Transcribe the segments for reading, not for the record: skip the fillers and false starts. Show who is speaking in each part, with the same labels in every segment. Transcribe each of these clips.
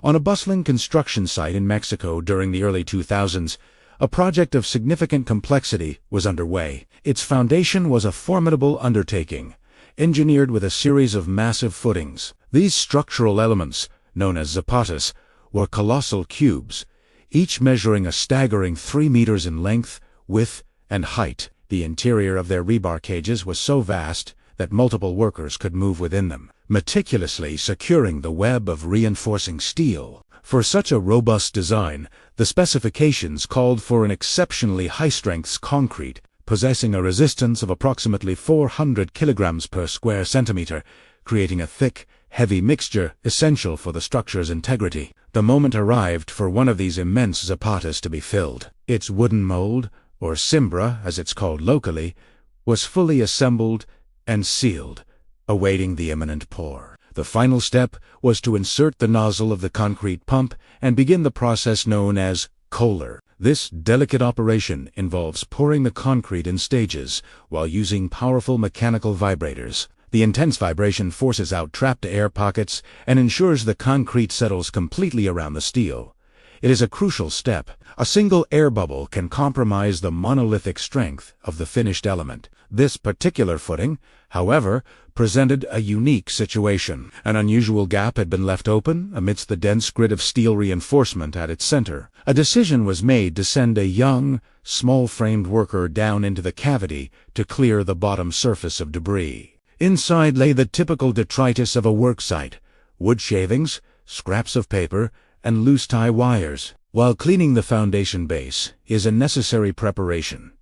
Speaker 1: On a bustling construction site in Mexico during the early 2000s, a project of significant complexity was underway. Its foundation was a formidable undertaking, engineered with a series of massive footings. These structural elements, known as zapatas, were colossal cubes, each measuring a staggering 3 meters in length, width, and height. The interior of their rebar cages was so vast that multiple workers could move within them, meticulously securing the web of reinforcing steel. For such a robust design, the specifications called for an exceptionally high-strength concrete, possessing a resistance of approximately 400 kilograms per square centimeter, creating a thick, heavy mixture essential for the structure's integrity. The moment arrived for one of these immense zapatas to be filled. Its wooden mold, or cimbra as it's called locally, was fully assembled and sealed, awaiting the imminent pour. The final step was to insert the nozzle of the concrete pump and begin the process known as kohler. This delicate operation involves pouring the concrete in stages while using powerful mechanical vibrators. The intense vibration forces out trapped air pockets and ensures the concrete settles completely around the steel. It is a crucial step. A single air bubble can compromise the monolithic strength of the finished element. This particular footing, however, presented a unique situation. An unusual gap had been left open amidst the dense grid of steel reinforcement at its center. A decision was made to send a young, small-framed worker down into the cavity to clear the bottom surface of debris. Inside lay the typical detritus of a work site: wood shavings, scraps of paper, and loose-tie wires. While cleaning the foundation base is a necessary preparation,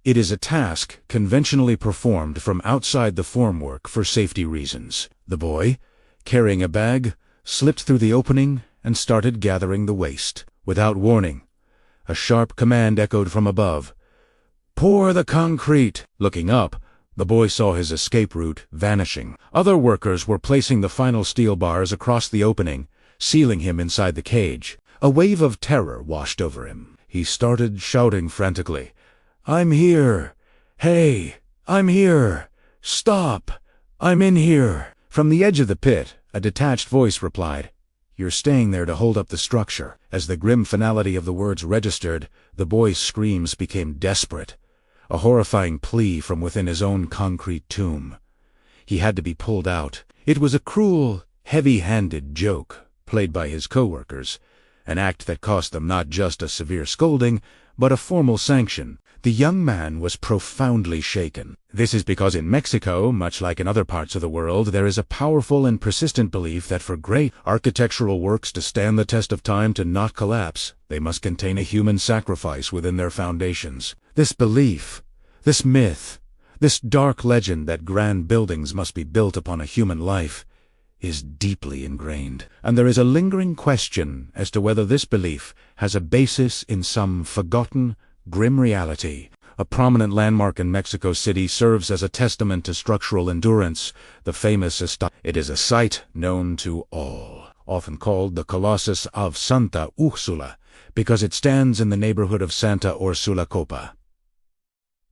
Speaker 1: it is a task conventionally performed from outside the formwork for safety reasons. The boy, carrying a bag, slipped through the opening and started gathering the waste. Without warning, a sharp command echoed from above: "Pour the concrete!" Looking up, the boy saw his escape route vanishing. Other workers were placing the final steel bars across the opening, sealing him inside the cage. A wave of terror washed over him. He started shouting frantically, "I'm here! Hey, I'm here! Stop! I'm in here!" From the edge of the pit, a detached voice replied, "You're staying there to hold up the structure." As the grim finality of the words registered, the boy's screams became desperate, a horrifying plea from within his own concrete tomb. He had to be pulled out. It was a cruel, heavy-handed joke played by his co-workers, an act that cost them not just a severe scolding, but a formal sanction. The young man was profoundly shaken. This is because in Mexico, much like in other parts of the world, there is a powerful and persistent belief that for great architectural works to stand the test of time to not collapse, they must contain a human sacrifice within their foundations. This belief, this myth, this dark legend that grand buildings must be built upon a human life, is deeply ingrained, and there is a lingering question as to whether this belief has a basis in some forgotten, grim reality. A prominent landmark in Mexico City serves as a testament to structural endurance, the famous Azteca. It is a site known to all, often called the Colossus of Santa Úrsula, because it stands in the neighborhood of Santa Úrsula Copa.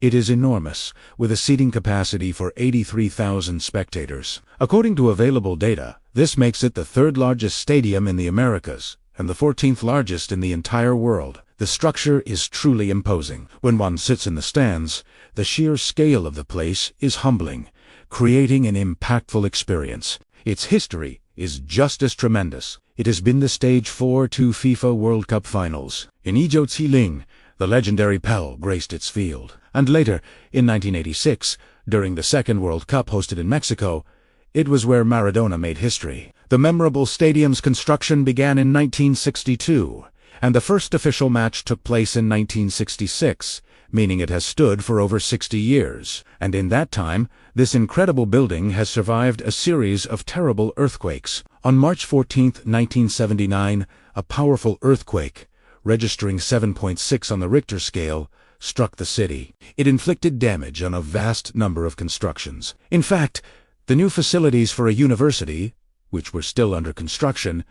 Speaker 1: It is enormous, with a seating capacity for 83,000 spectators. According to available data, this makes it the third largest stadium in the Americas, and the 14th largest in the entire world. The structure is truly imposing. When one sits in the stands, the sheer scale of the place is humbling, creating an impactful experience. Its history is just as tremendous. It has been the stage for 2 FIFA World Cup finals. In Azteca, the legendary Pele graced its field. And later, in 1986, during the second World Cup hosted in Mexico, it was where Maradona made history. The memorable stadium's construction began in 1962, and the first official match took place in 1966, meaning it has stood for over 60 years. And in that time, this incredible building has survived a series of terrible earthquakes. On March 14, 1979, a powerful earthquake, registering 7.6 on the Richter scale, struck the city. It inflicted damage on a vast number of constructions. In fact, the new facilities for a university, which were still under construction,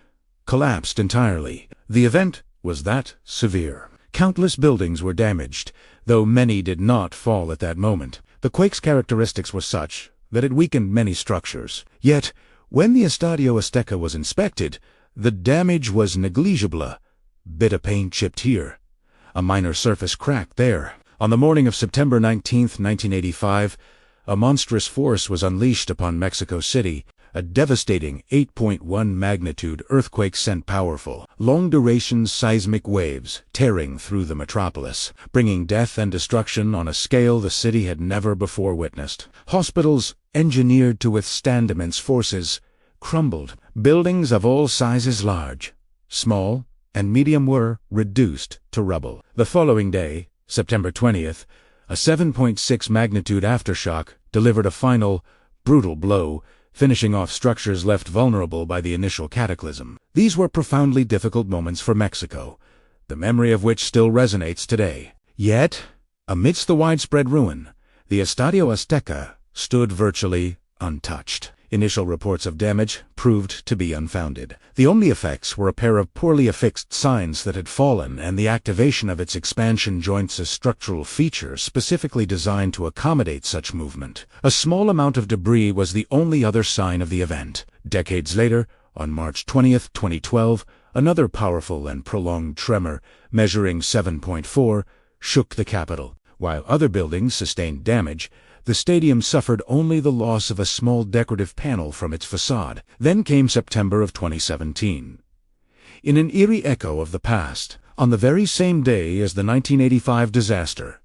Speaker 1: collapsed entirely. The event was that severe. Countless buildings were damaged, though many did not fall at that moment. The quake's characteristics were such that it weakened many structures. Yet, when the Estadio Azteca was inspected, The damage was negligible. Bit of paint chipped here, a minor surface crack there. On the morning of September 19, 1985, a monstrous force was unleashed upon Mexico City. A devastating 8.1 magnitude earthquake sent powerful, long-duration seismic waves tearing through the metropolis, bringing death and destruction on a scale the city had never before witnessed. Hospitals, engineered to withstand immense forces, crumbled. Buildings of all sizes, large, small, and medium, were reduced to rubble. The following day, September 20th, a 7.6 magnitude aftershock delivered a final, brutal blow, finishing off structures left vulnerable by the initial cataclysm. These were profoundly difficult moments for Mexico, the memory of which still resonates today. Yet, amidst the widespread ruin, the Estadio Azteca stood virtually untouched. Initial reports of damage proved to be unfounded. The only effects were a pair of poorly affixed signs that had fallen and the activation of its expansion joints, a structural feature specifically designed to accommodate such movement. A small amount of debris was the only other sign of the event. Decades later, on March 20th, 2012, another powerful and prolonged tremor, measuring 7.4, shook the capital. While other buildings sustained damage, the stadium suffered only the loss of a small decorative panel from its facade. Then came September of 2017. In an eerie echo of the past, on the very same day as the 1985 disaster,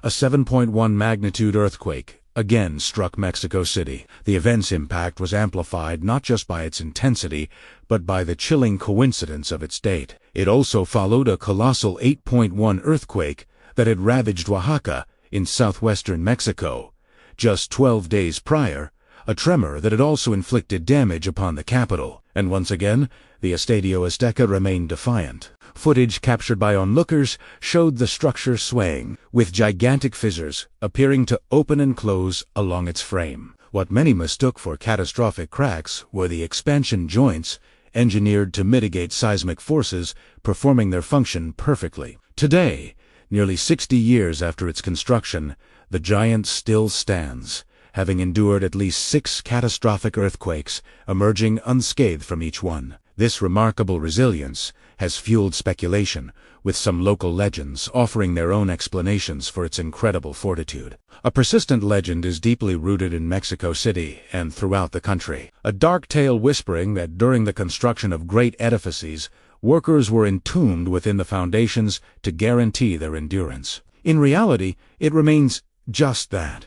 Speaker 1: a 7.1 magnitude earthquake again struck Mexico City. The event's impact was amplified not just by its intensity, but by the chilling coincidence of its date. It also followed a colossal 8.1 earthquake that had ravaged Oaxaca in southwestern Mexico. Just 12 days prior, a tremor that had also inflicted damage upon the capital. And once again, the Estadio Azteca remained defiant. Footage captured by onlookers showed the structure swaying, with gigantic fissures appearing to open and close along its frame. What many mistook for catastrophic cracks were the expansion joints, engineered to mitigate seismic forces, performing their function perfectly. Today, nearly 60 years after its construction, the giant still stands, having endured at least 6 catastrophic earthquakes, emerging unscathed from each one. This remarkable resilience has fueled speculation, with some local legends offering their own explanations for its incredible fortitude. A persistent legend is deeply rooted in Mexico City and throughout the country. A dark tale whispering that during the construction of great edifices, workers were entombed within the foundations to guarantee their endurance. In reality, it remains just that.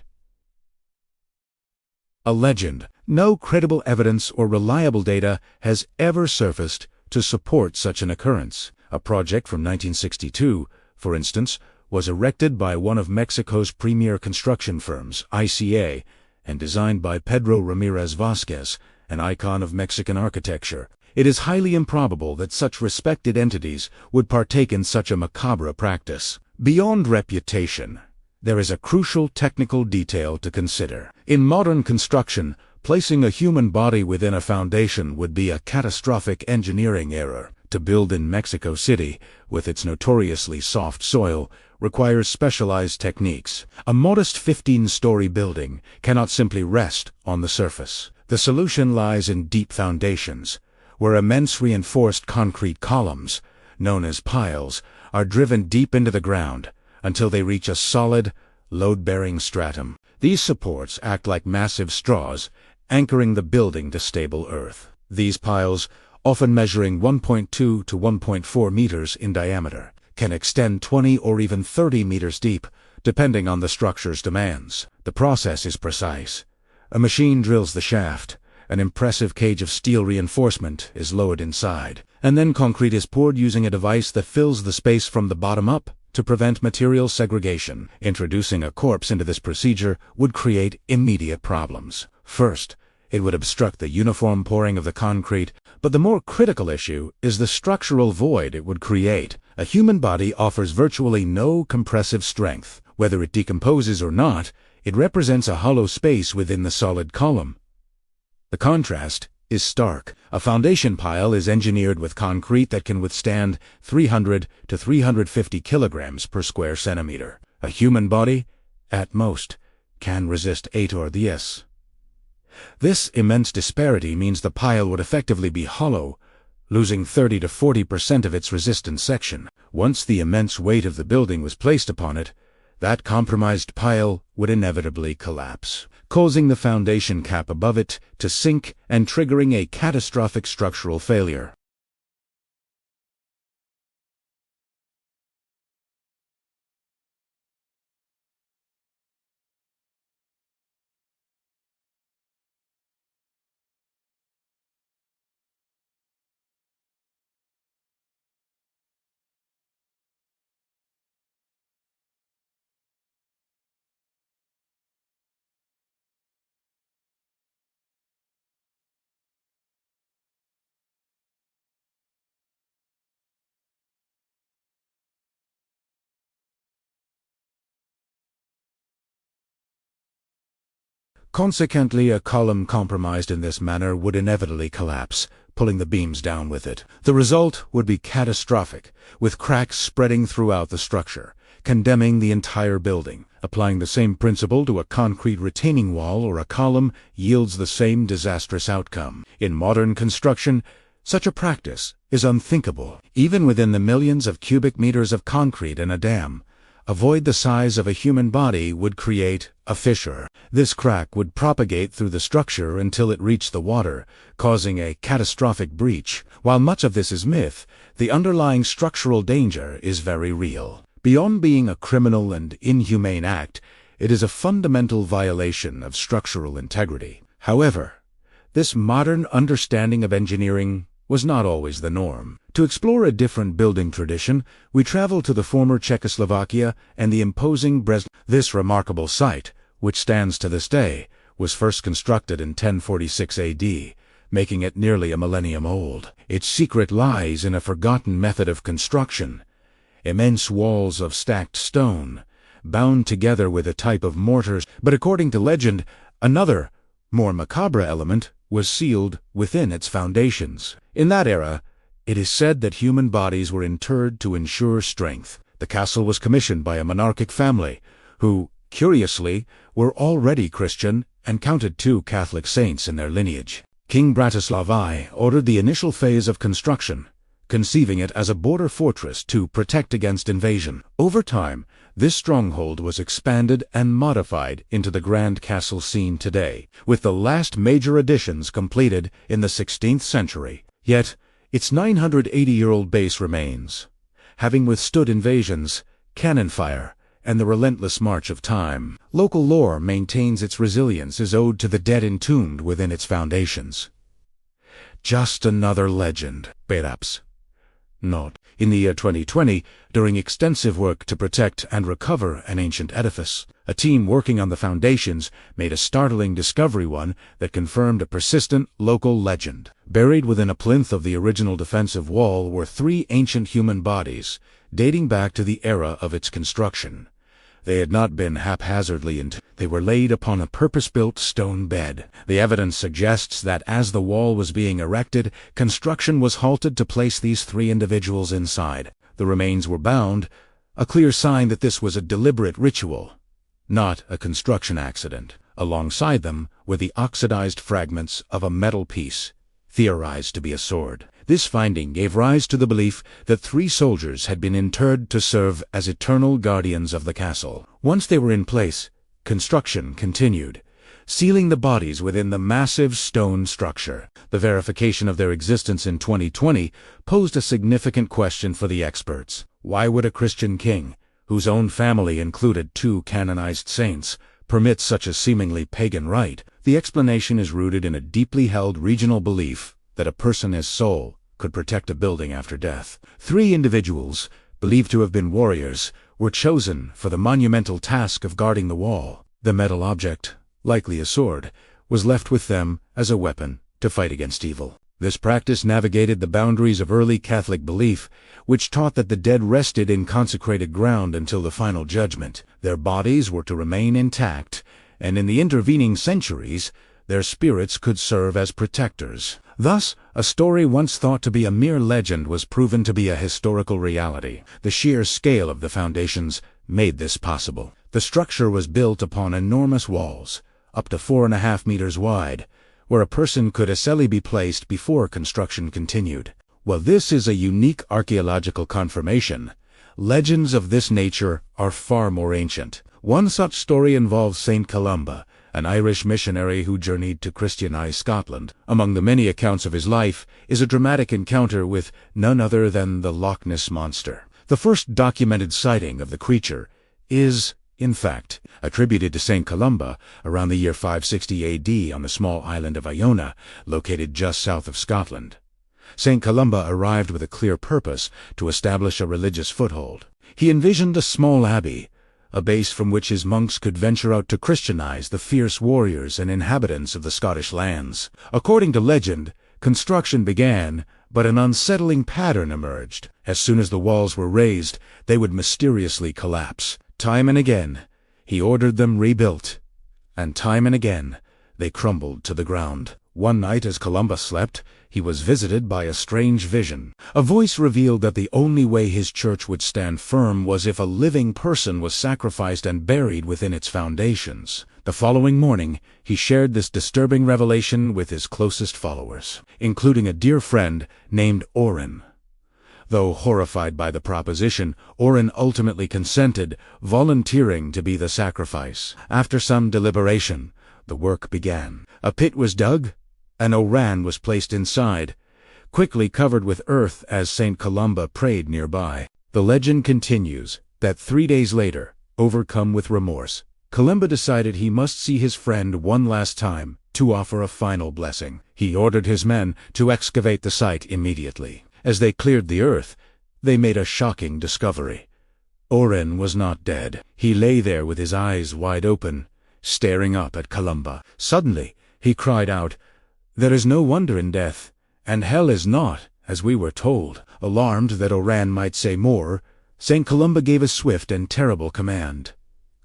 Speaker 1: A legend. No credible evidence or reliable data has ever surfaced to support such an occurrence. A project from 1962, for instance, was erected by one of Mexico's premier construction firms, ICA, and designed by Pedro Ramírez Vázquez, an icon of Mexican architecture. It is highly improbable that such respected entities would partake in such a macabre practice. Beyond reputation, there is a crucial technical detail to consider. In modern construction, placing a human body within a foundation would be a catastrophic engineering error. To build in Mexico City, with its notoriously soft soil, requires specialized techniques. A modest 15-story building cannot simply rest on the surface. The solution lies in deep foundations, where immense reinforced concrete columns, known as piles, are driven deep into the ground until they reach a solid, load-bearing stratum. These supports act like massive straws, anchoring the building to stable earth. These piles, often measuring 1.2 to 1.4 meters in diameter, can extend 20 or even 30 meters deep, depending on the structure's demands. The process is precise. A machine drills the shaft, an impressive cage of steel reinforcement is lowered inside, and then concrete is poured using a device that fills the space from the bottom up to prevent material segregation. Introducing a corpse into this procedure would create immediate problems. First, it would obstruct the uniform pouring of the concrete, but the more critical issue is the structural void it would create. A human body offers virtually no compressive strength. Whether it decomposes or not, it represents a hollow space within the solid column. The contrast is stark. A foundation pile is engineered with concrete that can withstand 300 to 350 kilograms per square centimeter. A human body, at most, can resist 8 or 10. This immense disparity means the pile would effectively be hollow, losing 30 to 40% of its resistant section. Once the immense weight of the building was placed upon it, that compromised pile would inevitably collapse, causing the foundation cap above it to sink and triggering a catastrophic structural failure. Consequently, a column compromised in this manner would inevitably collapse, pulling the beams down with it. The result would be catastrophic, with cracks spreading throughout the structure, condemning the entire building. Applying the same principle to a concrete retaining wall or a column yields the same disastrous outcome. In modern construction, such a practice is unthinkable. Even within the millions of cubic meters of concrete in a dam, a void the size of a human body would create a fissure. This crack would propagate through the structure until it reached the water, causing a catastrophic breach. While much of this is myth, the underlying structural danger is very real. Beyond being a criminal and inhumane act, it is a fundamental violation of structural integrity. However, this modern understanding of engineering was not always the norm. To explore a different building tradition, we travel to the former Czechoslovakia and the imposing Brest. This remarkable site, which stands to this day, was first constructed in 1046 AD, making it nearly a millennium old. Its secret lies in a forgotten method of construction: immense walls of stacked stone, bound together with a type of mortars. But according to legend, another, more macabre element was sealed within its foundations. In that era, it is said that human bodies were interred to ensure strength. The castle was commissioned by a monarchic family, who, curiously, were already Christian and counted 2 Catholic saints in their lineage. King Bratislav I ordered the initial phase of construction, conceiving it as a border fortress to protect against invasion. Over time, this stronghold was expanded and modified into the grand castle seen today, with the last major additions completed in the 16th century. Yet, its 980-year-old base remains, having withstood invasions, cannon fire, and the relentless march of time. Local lore maintains its resilience is owed to the dead entombed within its foundations. Just another legend, perhaps not. In the year 2020, during extensive work to protect and recover an ancient edifice, a team working on the foundations made a startling discovery, one that confirmed a persistent local legend. Buried within a plinth of the original defensive wall were 3 ancient human bodies, dating back to the era of its construction. They had not been haphazardly entombed. They were laid upon a purpose-built stone bed. The evidence suggests that as the wall was being erected, construction was halted to place these 3 individuals inside. The remains were bound, a clear sign that this was a deliberate ritual, not a construction accident. Alongside them were the oxidized fragments of a metal piece, theorized to be a sword. This finding gave rise to the belief that 3 soldiers had been interred to serve as eternal guardians of the castle. Once they were in place, construction continued, sealing the bodies within the massive stone structure. The verification of their existence in 2020 posed a significant question for the experts. Why would a Christian king, whose own family included 2 canonized saints, permit such a seemingly pagan rite? The explanation is rooted in a deeply held regional belief that a person's soul could protect a building after death. 3 individuals, believed to have been warriors, were chosen for the monumental task of guarding the wall. The metal object, likely a sword, was left with them as a weapon to fight against evil. This practice navigated the boundaries of early Catholic belief, which taught that the dead rested in consecrated ground until the final judgment. Their bodies were to remain intact, and in the intervening centuries, their spirits could serve as protectors. Thus, a story once thought to be a mere legend was proven to be a historical reality. The sheer scale of the foundations made this possible. The structure was built upon enormous walls, up to 4.5 meters wide, where a person could easily be placed before construction continued. While this is a unique archaeological confirmation, legends of this nature are far more ancient. One such story involves Saint Columba, an Irish missionary who journeyed to Christianize Scotland. Among the many accounts of his life is a dramatic encounter with none other than the Loch Ness Monster. The first documented sighting of the creature is, in fact, attributed to Saint Columba around the year 560 AD on the small island of Iona, located just south of Scotland. Saint Columba arrived with a clear purpose to establish a religious foothold. He envisioned a small abbey, a base from which his monks could venture out to Christianize the fierce warriors and inhabitants of the Scottish lands. According to legend, construction began, but an unsettling pattern emerged. As soon as the walls were raised, they would mysteriously collapse. Time and again, he ordered them rebuilt, and time and again, they crumbled to the ground. One night as Columba slept, he was visited by a strange vision. A voice revealed that the only way his church would stand firm was if a living person was sacrificed and buried within its foundations. The following morning, he shared this disturbing revelation with his closest followers, including a dear friend named Oren. Though horrified by the proposition, Oren ultimately consented, volunteering to be the sacrifice. After some deliberation, the work began. A pit was dug, and Oren was placed inside, quickly covered with earth as Saint Columba prayed nearby. The legend continues that 3 days later, overcome with remorse, Columba decided he must see his friend one last time to offer a final blessing. He ordered his men to excavate the site immediately. As they cleared the earth, they made a shocking discovery. Oren was not dead. He lay there with his eyes wide open, staring up at Columba. Suddenly, he cried out, "There is no wonder in death, and hell is not, as we were told." Alarmed that Oren might say more, St. Columba gave a swift and terrible command.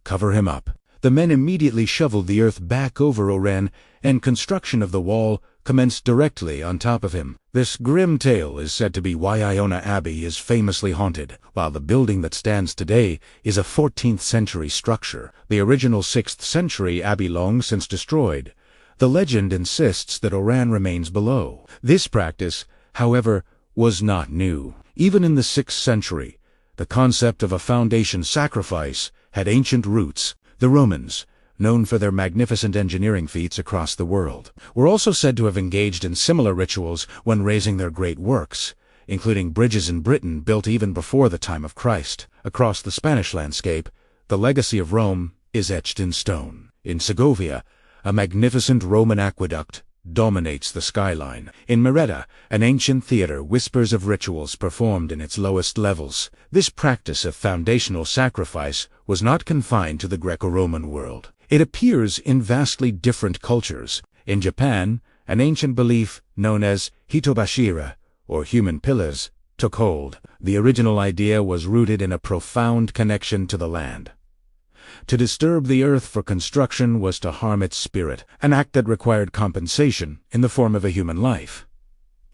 Speaker 1: "Cover him up." The men immediately shoveled the earth back over Oren, and construction of the wall commenced directly on top of him. This grim tale is said to be why Iona Abbey is famously haunted, while the building that stands today is a 14th century structure. The original 6th century abbey long since destroyed. The legend insists that Oran remains below. This practice, however, was not new. Even in the 6th century, the concept of a foundation sacrifice had ancient roots. The Romans, known for their magnificent engineering feats across the world, were also said to have engaged in similar rituals when raising their great works, including bridges in Britain built even before the time of Christ. Across the Spanish landscape, the legacy of Rome is etched in stone. In Segovia, a magnificent Roman aqueduct dominates the skyline. In Merida, an ancient theater whispers of rituals performed in its lowest levels. This practice of foundational sacrifice was not confined to the Greco-Roman world. It appears in vastly different cultures. In Japan, an ancient belief known as hitobashira, or human pillars, took hold. The original idea was rooted in a profound connection to the land. To disturb the earth for construction was to harm its spirit, an act that required compensation in the form of a human life.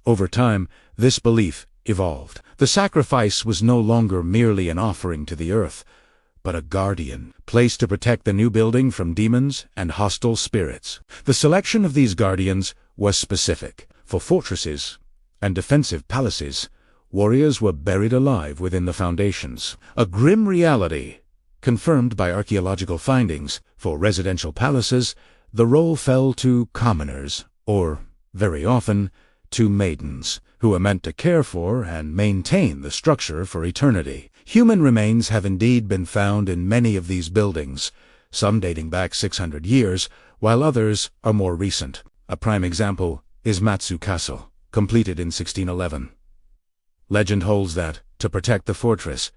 Speaker 1: Over time, this belief evolved. The sacrifice was no longer merely an offering to the earth, but a guardian, placed to protect the new building from demons and hostile spirits. The selection of these guardians was specific. For fortresses and defensive palaces, warriors were buried alive within the foundations. A grim reality, confirmed by archaeological findings. For residential palaces, the role fell to commoners, or, very often, to maidens, who were meant to care for and maintain the structure for eternity. Human remains have indeed been found in many of these buildings, some dating back 600 years, while others are more recent. A prime example is Matsu Castle, completed in 1611. Legend holds that, to protect the fortress,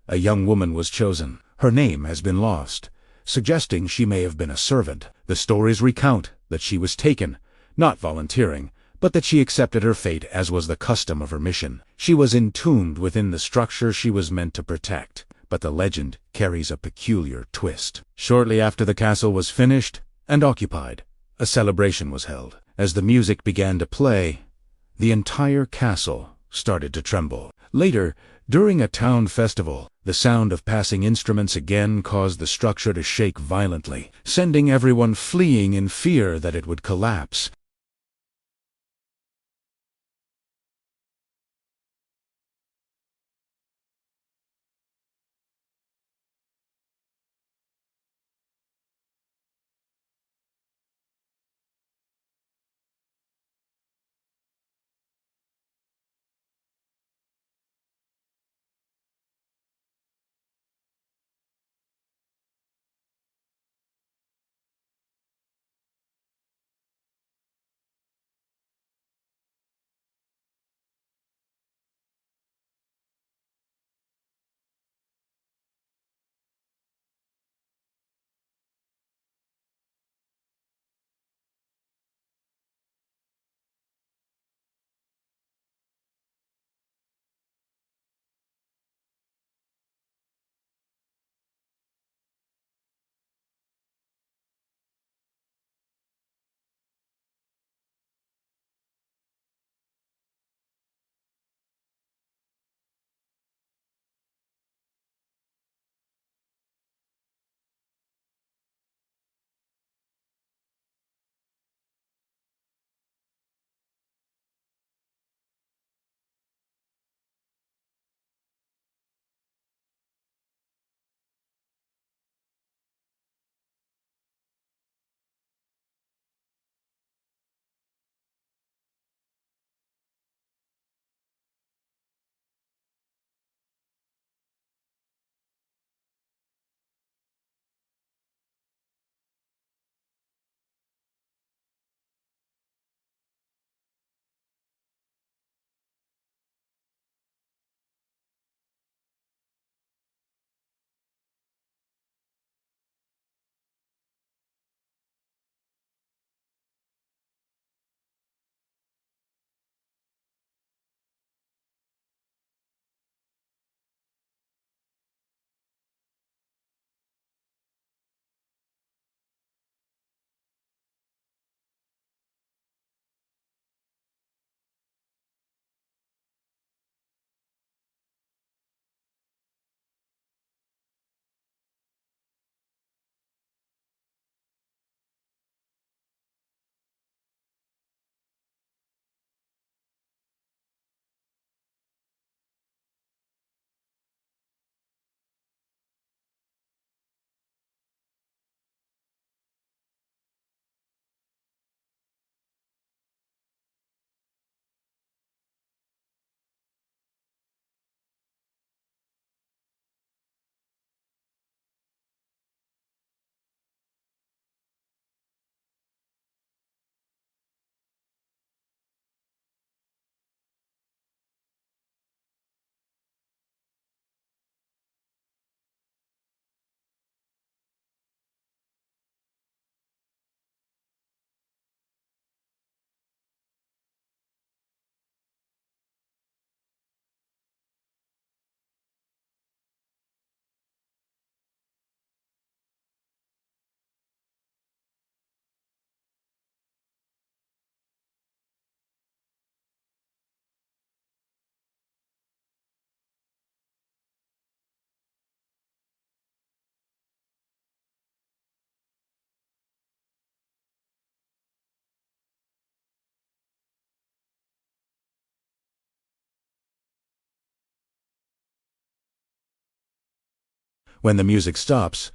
Speaker 1: a young woman was chosen. Her name has been lost, suggesting she may have been a servant. The stories recount that she was taken, not volunteering, but that she accepted her fate as was the custom of her mission. She was entombed within the structure she was meant to protect, but the legend carries a peculiar twist. Shortly after the castle was finished and occupied, a celebration was held. As the music began to play, the entire castle started to tremble. Later, during a town festival, the sound of passing instruments again caused the structure to shake violently, sending everyone fleeing in fear that it would collapse. When the music stops,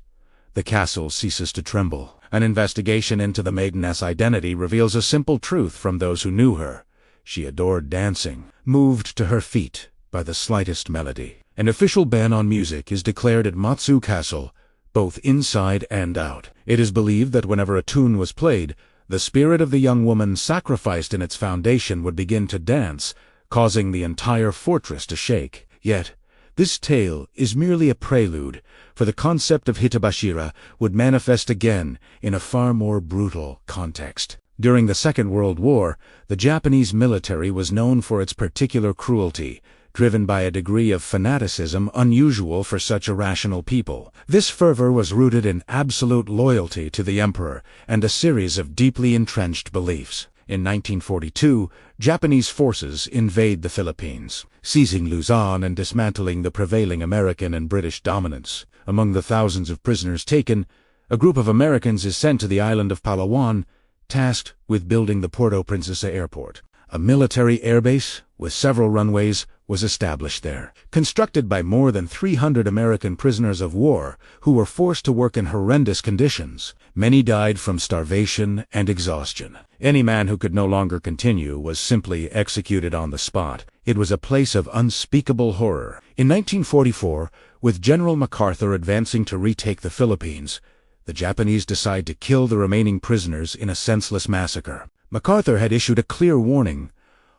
Speaker 1: the castle ceases to tremble. An investigation into the maideness' identity reveals a simple truth from those who knew her. She adored dancing, moved to her feet by the slightest melody. An official ban on music is declared at Matsu Castle, both inside and out. It is believed that whenever a tune was played, the spirit of the young woman sacrificed in its foundation would begin to dance, causing the entire fortress to shake. Yet, this tale is merely a prelude, for the concept of Hitabashira would manifest again in a far more brutal context. During the Second World War, the Japanese military was known for its particular cruelty, driven by a degree of fanaticism unusual for such a rational people. This fervor was rooted in absolute loyalty to the emperor and a series of deeply entrenched beliefs. In 1942, Japanese forces invade the Philippines, seizing Luzon and dismantling the prevailing American and British dominance. Among the thousands of prisoners taken, a group of Americans is sent to the island of Palawan, tasked with building the Puerto Princesa Airport. A military airbase with several runways was established there, constructed by more than 300 American prisoners of war who were forced to work in horrendous conditions. Many died from starvation and exhaustion. Any man who could no longer continue was simply executed on the spot. It was a place of unspeakable horror. In 1944, with General MacArthur advancing to retake the Philippines, the Japanese decide to kill the remaining prisoners in a senseless massacre. MacArthur had issued a clear warning: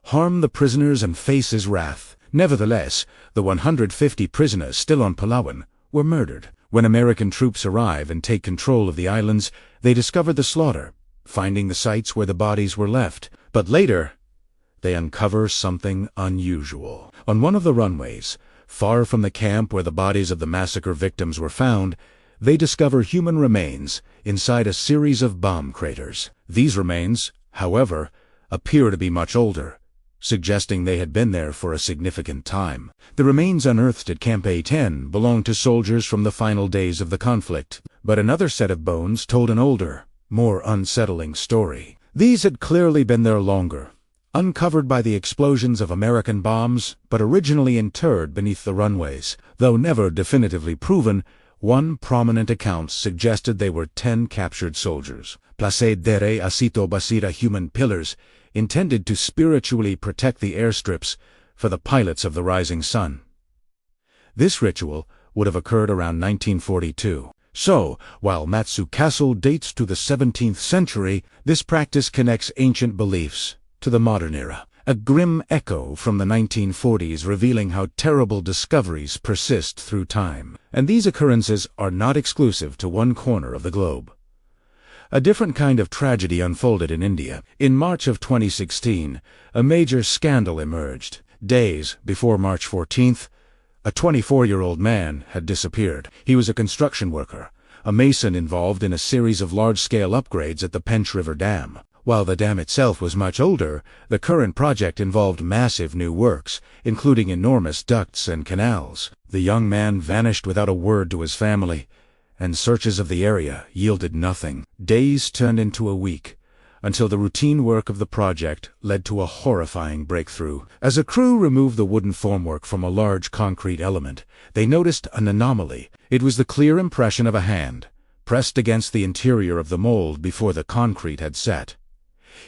Speaker 1: harm the prisoners and face his wrath. Nevertheless, the 150 prisoners still on Palawan were murdered. When American troops arrive and take control of the islands, they discover the slaughter, finding the sites where the bodies were left. But later, they uncover something unusual. On one of the runways, far from the camp where the bodies of the massacre victims were found, they discover human remains inside a series of bomb craters. These remains, however, appear to be much older, suggesting they had been there for a significant time. The remains unearthed at Camp A-10 belonged to soldiers from the final days of the conflict, but another set of bones told an older, more unsettling story. These had clearly been there longer, uncovered by the explosions of American bombs, but originally interred beneath the runways. Though never definitively proven, one prominent account suggested they were 10 captured soldiers. Place dere Asito Basira human pillars, intended to spiritually protect the airstrips for the pilots of the rising sun. This ritual would have occurred around 1942. So, while Matsu Castle dates to the 17th century, this practice connects ancient beliefs to the modern era. A grim echo from the 1940s revealing how terrible discoveries persist through time. And these occurrences are not exclusive to one corner of the globe. A different kind of tragedy unfolded in India. In March of 2016, a major scandal emerged. Days before March 14th, a 24-year-old man had disappeared. He was a construction worker, a mason involved in a series of large-scale upgrades at the Pench River Dam. While the dam itself was much older, the current project involved massive new works, including enormous ducts and canals. The young man vanished without a word to his family, and searches of the area yielded nothing. Days turned into a week, until the routine work of the project led to a horrifying breakthrough. As a crew removed the wooden formwork from a large concrete element, they noticed an anomaly. It was the clear impression of a hand, pressed against the interior of the mold before the concrete had set.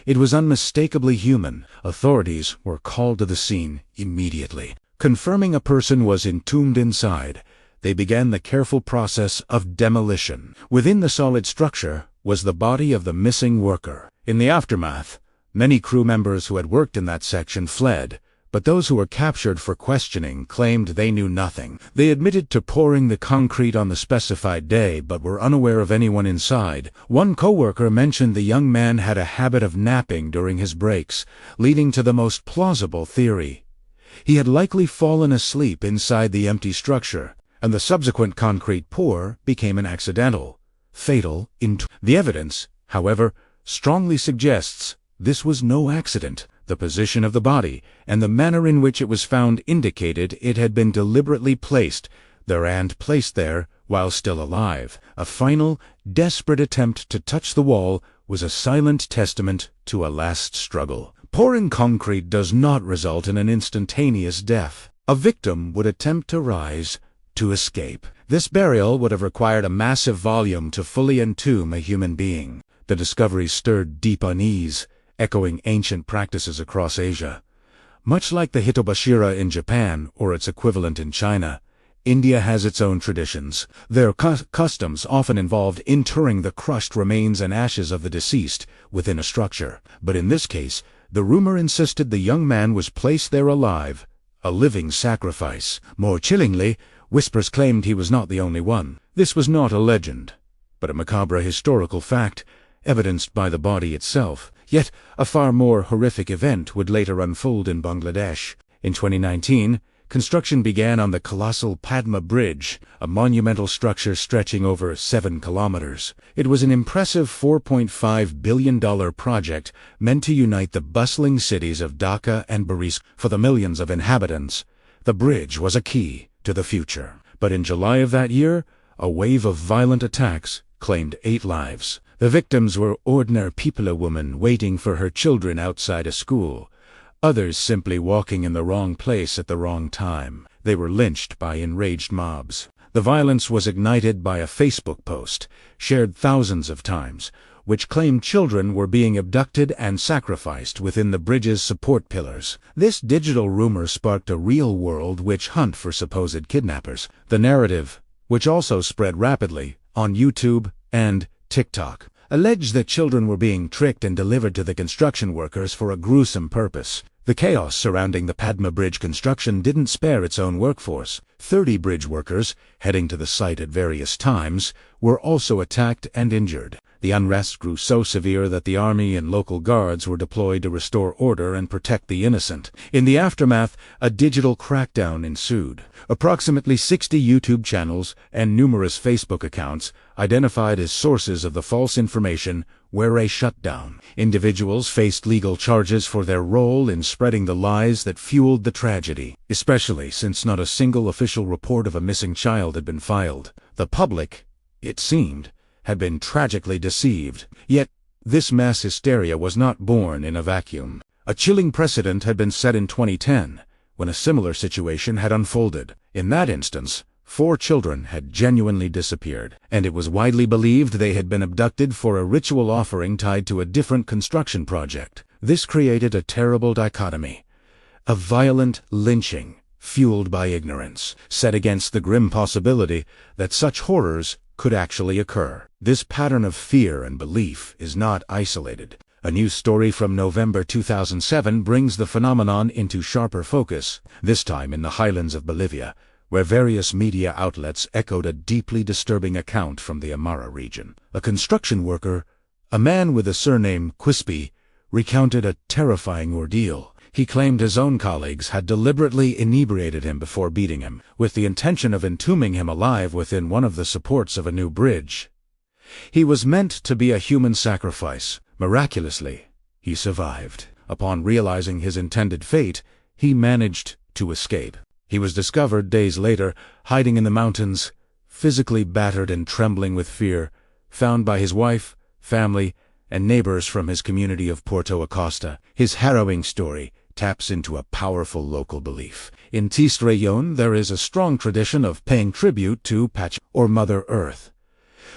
Speaker 1: It was unmistakably human. Authorities were called to the scene immediately. Confirming a person was entombed inside, they began the careful process of demolition. Within the solid structure was the body of the missing worker. In the aftermath, many crew members who had worked in that section fled, but those who were captured for questioning claimed they knew nothing. They admitted to pouring the concrete on the specified day, but were unaware of anyone inside. One co-worker mentioned the young man had a habit of napping during his breaks, leading to the most plausible theory. He had likely fallen asleep inside the empty structure, and the subsequent concrete pour became an accidental, fatal The evidence, however, strongly suggests this was no accident. The position of the body and the manner in which it was found indicated it had been deliberately placed there while still alive. A final, desperate attempt to touch the wall was a silent testament to a last struggle. Pouring concrete does not result in an instantaneous death. A victim would attempt to rise, to escape. This burial would have required a massive volume to fully entomb a human being. The discovery stirred deep unease, echoing ancient practices across Asia. Much like the Hitobashira in Japan, or its equivalent in China, India has its own traditions. Their customs often involved interring the crushed remains and ashes of the deceased within a structure. But in this case, the rumor insisted the young man was placed there alive, a living sacrifice. More chillingly, whispers claimed he was not the only one. This was not a legend, but a macabre historical fact, evidenced by the body itself. Yet, a far more horrific event would later unfold in Bangladesh. In 2019, construction began on the colossal Padma Bridge, a monumental structure stretching over 7 kilometers. It was an impressive $4.5 billion project meant to unite the bustling cities of Dhaka and Baris. For the millions of inhabitants, the bridge was a key to the future. But in July of that year, a wave of violent attacks claimed 8 lives. The victims were ordinary people, a woman waiting for her children outside a school, others simply walking in the wrong place at the wrong time. They were lynched by enraged mobs. The violence was ignited by a Facebook post, shared thousands of times, which claimed children were being abducted and sacrificed within the bridge's support pillars. This digital rumor sparked a real-world witch hunt for supposed kidnappers. The narrative, which also spread rapidly on YouTube and TikTok, alleged that children were being tricked and delivered to the construction workers for a gruesome purpose. The chaos surrounding the Padma Bridge construction didn't spare its own workforce. 30 bridge workers, heading to the site at various times, were also attacked and injured. The unrest grew so severe that the army and local guards were deployed to restore order and protect the innocent. In the aftermath, a digital crackdown ensued. Approximately 60 YouTube channels and numerous Facebook accounts, identified as sources of the false information, were a shutdown. Individuals faced legal charges for their role in spreading the lies that fueled the tragedy, especially since not a single official report of a missing child had been filed. The public, it seemed, had been tragically deceived. Yet, this mass hysteria was not born in a vacuum. A chilling precedent had been set in 2010, when a similar situation had unfolded. In that instance, 4 children had genuinely disappeared, and it was widely believed they had been abducted for a ritual offering tied to a different construction project. This created a terrible dichotomy. A violent lynching, fueled by ignorance, set against the grim possibility that such horrors could actually occur. This pattern of fear and belief is not isolated. A news story from November 2007 brings the phenomenon into sharper focus, this time in the highlands of Bolivia, where various media outlets echoed a deeply disturbing account from the Amara region. A construction worker, a man with the surname Quispe, recounted a terrifying ordeal. He claimed his own colleagues had deliberately inebriated him before beating him, with the intention of entombing him alive within one of the supports of a new bridge. He was meant to be a human sacrifice. Miraculously, he survived. Upon realizing his intended fate, he managed to escape. He was discovered days later, hiding in the mountains, physically battered and trembling with fear, found by his wife, family, and neighbors from his community of Porto Acosta. His harrowing story taps into a powerful local belief. In Tiste Rayon, there is a strong tradition of paying tribute to Pact, or Mother Earth.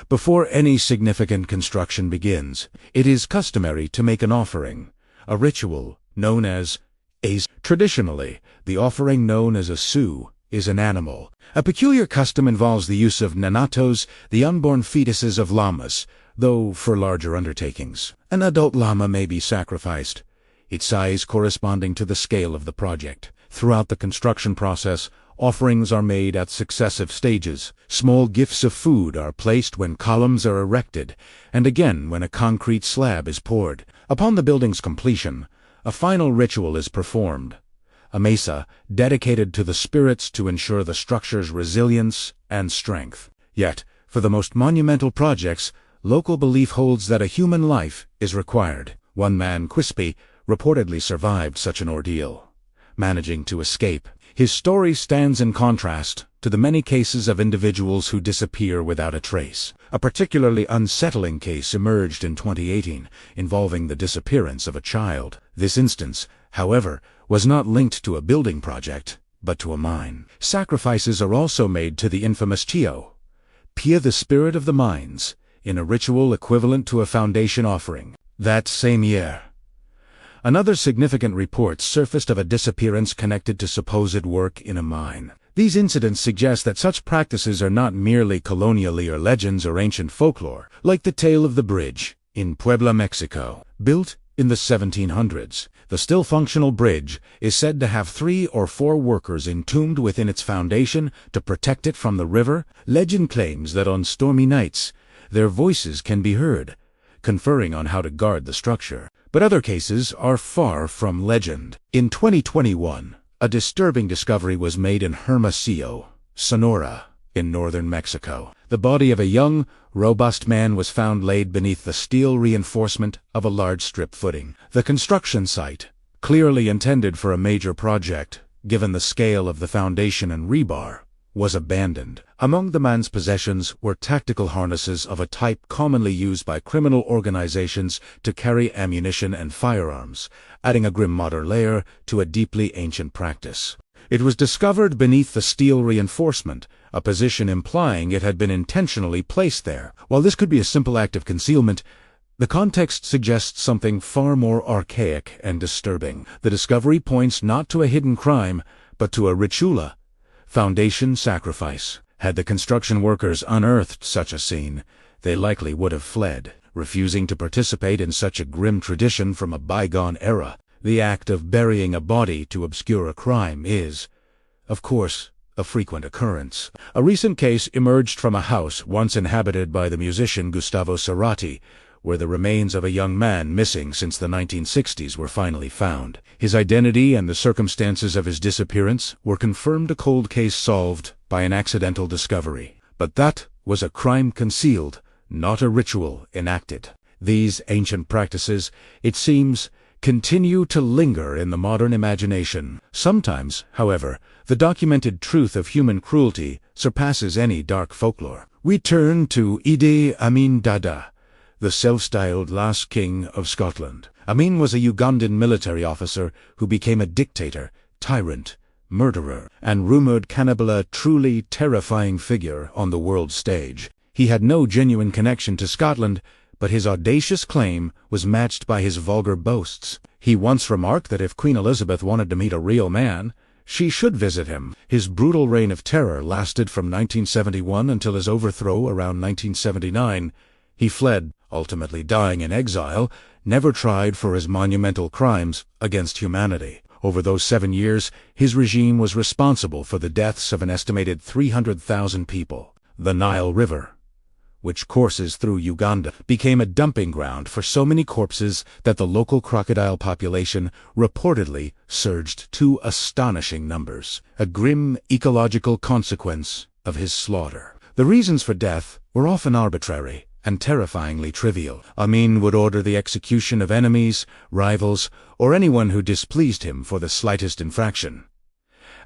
Speaker 1: Before any significant construction begins, it is customary to make an offering, a ritual known as a. Traditionally, the offering known as a su is an animal. A peculiar custom involves the use of neonatos, the unborn fetuses of llamas, though for larger undertakings. An adult llama may be sacrificed, its size corresponding to the scale of the project. Throughout the construction process, offerings are made at successive stages. Small gifts of food are placed when columns are erected, and again when a concrete slab is poured. Upon the building's completion, a final ritual is performed, a mesa dedicated to the spirits to ensure the structure's resilience and strength. Yet, for the most monumental projects, local belief holds that a human life is required. One man, Quispe, reportedly survived such an ordeal, managing to escape. His story stands in contrast to the many cases of individuals who disappear without a trace. A particularly unsettling case emerged in 2018, involving the disappearance of a child. This instance, however, was not linked to a building project, but to a mine. Sacrifices are also made to the infamous Chio, Pia, the spirit of the mines, in a ritual equivalent to a foundation offering. That same year, another significant report surfaced of a disappearance connected to supposed work in a mine. These incidents suggest that such practices are not merely colonially or legends or ancient folklore, like the tale of the bridge in Puebla, Mexico. Built in the 1700s, the still functional bridge is said to have 3 or 4 workers entombed within its foundation to protect it from the river. Legend claims that on stormy nights, their voices can be heard, conferring on how to guard the structure. But other cases are far from legend. In 2021, a disturbing discovery was made in Hermosillo, Sonora, in northern Mexico. The body of a young, robust man was found laid beneath the steel reinforcement of a large strip footing. The construction site, clearly intended for a major project, given the scale of the foundation and rebar, was abandoned. Among the man's possessions were tactical harnesses of a type commonly used by criminal organizations to carry ammunition and firearms, adding a grim modern layer to a deeply ancient practice. It was discovered beneath the steel reinforcement, a position implying it had been intentionally placed there. While this could be a simple act of concealment, the context suggests something far more archaic and disturbing. The discovery points not to a hidden crime, but to a ritual, foundation sacrifice. Had the construction workers unearthed such a scene, they likely would have fled, refusing to participate in such a grim tradition from a bygone era. The act of burying a body to obscure a crime is, of course, a frequent occurrence. A recent case emerged from a house once inhabited by the musician Gustavo Cerati, where the remains of a young man missing since the 1960s were finally found. His identity and the circumstances of his disappearance were confirmed, a cold case solved by an accidental discovery. But that was a crime concealed, not a ritual enacted. These ancient practices, it seems, continue to linger in the modern imagination. Sometimes, however, the documented truth of human cruelty surpasses any dark folklore. We turn to Idi Amin Dada, the self-styled last king of Scotland. Amin was a Ugandan military officer who became a dictator, tyrant, murderer, and rumored cannibal, a truly terrifying figure on the world stage. He had no genuine connection to Scotland, but his audacious claim was matched by his vulgar boasts. He once remarked that if Queen Elizabeth wanted to meet a real man, she should visit him. His brutal reign of terror lasted from 1971 until his overthrow around 1979. He fled, ultimately dying in exile, never tried for his monumental crimes against humanity. Over those 7 years, his regime was responsible for the deaths of an estimated 300,000 people. The Nile River, which courses through Uganda, became a dumping ground for so many corpses that the local crocodile population reportedly surged to astonishing numbers, a grim ecological consequence of his slaughter. The reasons for death were often arbitrary and terrifyingly trivial. Amin would order the execution of enemies, rivals, or anyone who displeased him for the slightest infraction.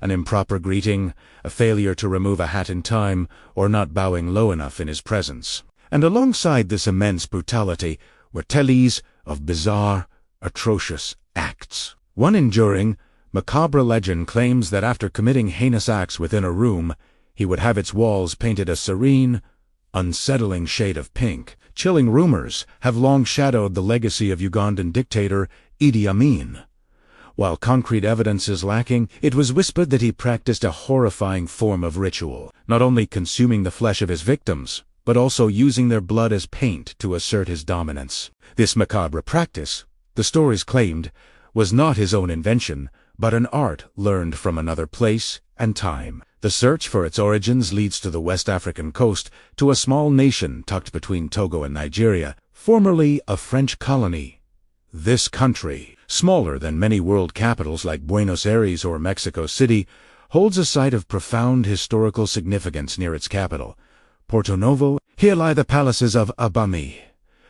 Speaker 1: An improper greeting, a failure to remove a hat in time, or not bowing low enough in his presence. And alongside this immense brutality were tales of bizarre, atrocious acts. One enduring, macabre legend claims that after committing heinous acts within a room, he would have its walls painted a serene, unsettling shade of pink. Chilling rumors have long shadowed the legacy of Ugandan dictator Idi Amin. While concrete evidence is lacking, it was whispered that he practiced a horrifying form of ritual, not only consuming the flesh of his victims, but also using their blood as paint to assert his dominance. This macabre practice, the stories claimed, was not his own invention, but an art learned from another place and time. The search for its origins leads to the West African coast, to a small nation tucked between Togo and Nigeria, formerly a French colony. This country, smaller than many world capitals like Buenos Aires or Mexico City, holds a site of profound historical significance near its capital, Porto Novo. Here lie the palaces of Abami,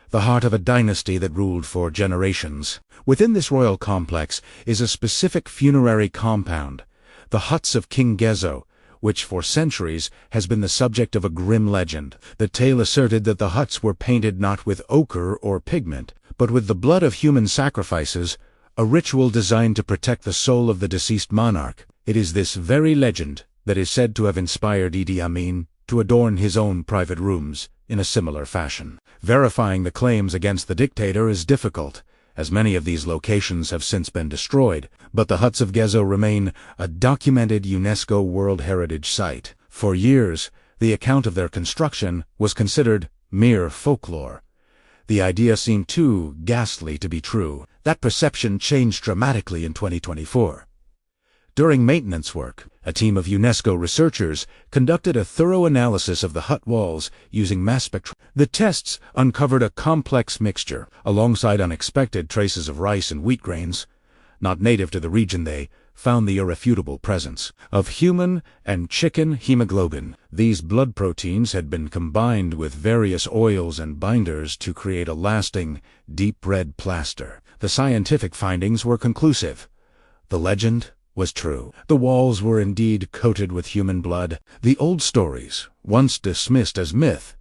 Speaker 1: the heart of a dynasty that ruled for generations. Within this royal complex is a specific funerary compound, the huts of King Gezo, which for centuries has been the subject of a grim legend. The tale asserted that the huts were painted not with ochre or pigment, but with the blood of human sacrifices, a ritual designed to protect the soul of the deceased monarch. It is this very legend that is said to have inspired Idi Amin to adorn his own private rooms in a similar fashion. Verifying the claims against the dictator is difficult, as many of these locations have since been destroyed, but the huts of Gezo remain a documented UNESCO World Heritage Site. For years, the account of their construction was considered mere folklore. The idea seemed too ghastly to be true. That perception changed dramatically in 2024. During maintenance work, a team of UNESCO researchers conducted a thorough analysis of the hut walls using mass spectrometry. The tests uncovered a complex mixture, alongside unexpected traces of rice and wheat grains. Not native to the region, they found the irrefutable presence of human and chicken hemoglobin. These blood proteins had been combined with various oils and binders to create a lasting, deep red plaster. The scientific findings were conclusive. The legend was true. The walls were indeed coated with human blood. The old stories, once dismissed as myth,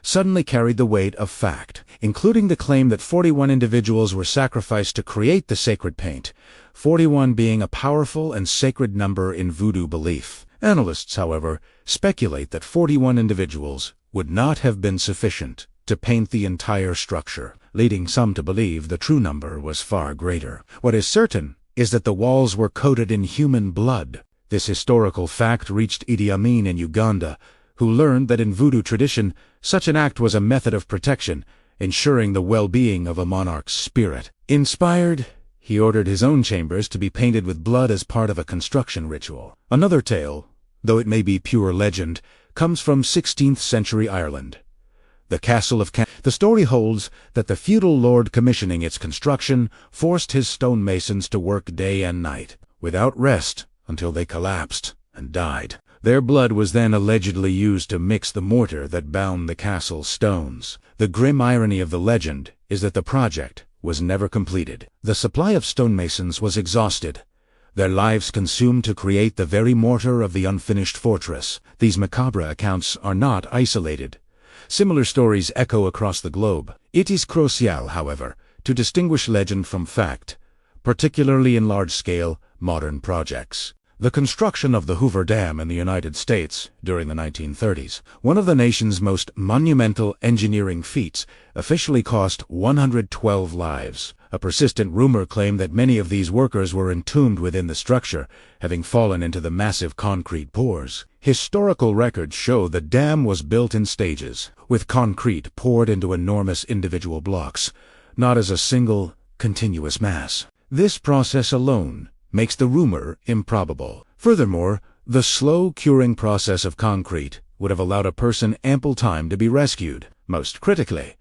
Speaker 1: suddenly carried the weight of fact, including the claim that 41 individuals were sacrificed to create the sacred paint, 41 being a powerful and sacred number in voodoo belief. Analysts, however, speculate that 41 individuals would not have been sufficient to paint the entire structure, leading some to believe the true number was far greater. What is certain is that the walls were coated in human blood. This historical fact reached Idi Amin in Uganda, who learned that in voodoo tradition, such an act was a method of protection, ensuring the well-being of a monarch's spirit. Inspired, he ordered his own chambers to be painted with blood as part of a construction ritual. Another tale, though it may be pure legend, comes from 16th century Ireland. The Castle of The story holds that the feudal lord commissioning its construction forced his stonemasons to work day and night, without rest, until they collapsed and died. Their blood was then allegedly used to mix the mortar that bound the castle's stones. The grim irony of the legend is that the project was never completed. The supply of stonemasons was exhausted, their lives consumed to create the very mortar of the unfinished fortress. These macabre accounts are not isolated. Similar stories echo across the globe. It is crucial, however, to distinguish legend from fact, particularly in large-scale, modern projects. The construction of the Hoover Dam in the United States during the 1930s, one of the nation's most monumental engineering feats, officially cost 112 lives. A persistent rumor claimed that many of these workers were entombed within the structure, having fallen into the massive concrete pours. Historical records show the dam was built in stages, with concrete poured into enormous individual blocks, not as a single, continuous mass. This process alone makes the rumor improbable. Furthermore, the slow curing process of concrete would have allowed a person ample time to be rescued. Most critically,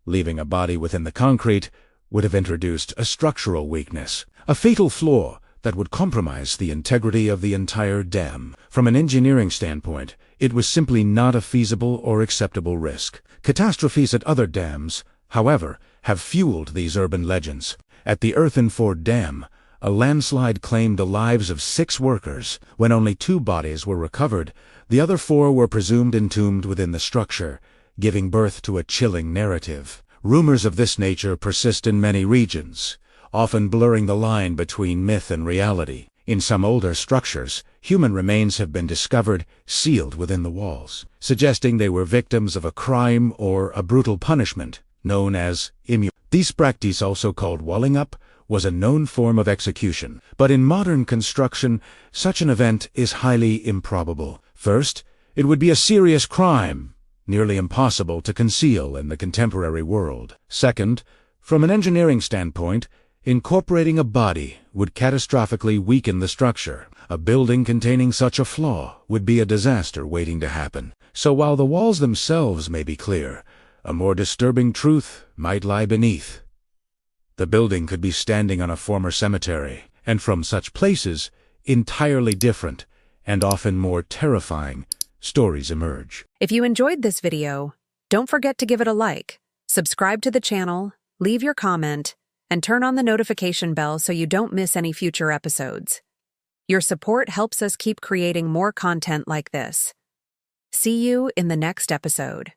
Speaker 1: leaving a body within the concrete would have introduced a structural weakness, a fatal flaw that would compromise the integrity of the entire dam. From an engineering standpoint, it was simply not a feasible or acceptable risk. Catastrophes at other dams, however, have fueled these urban legends. At the Earthenford Dam, a landslide claimed the lives of 6 workers. When only 2 bodies were recovered, the other 4 were presumed entombed within the structure, giving birth to a chilling narrative. Rumors of this nature persist in many regions, often blurring the line between myth and reality. In some older structures, human remains have been discovered sealed within the walls, suggesting they were victims of a crime or a brutal punishment known as immune. This practice, also called walling up, was a known form of execution. But in modern construction, such an event is highly improbable. First, it would be a serious crime, nearly impossible to conceal in the contemporary world. Second, from an engineering standpoint, incorporating a body would catastrophically weaken the structure. A building containing such a flaw would be a disaster waiting to happen. So while the walls themselves may be clear, a more disturbing truth might lie beneath. The building could be standing on a former cemetery, and from such places, entirely different, and often more terrifying, stories emerge.
Speaker 2: If you enjoyed this video, don't forget to give it a like, subscribe to the channel, leave your comment, and turn on the notification bell so you don't miss any future episodes. Your support helps us keep creating more content like this. See you in the next episode.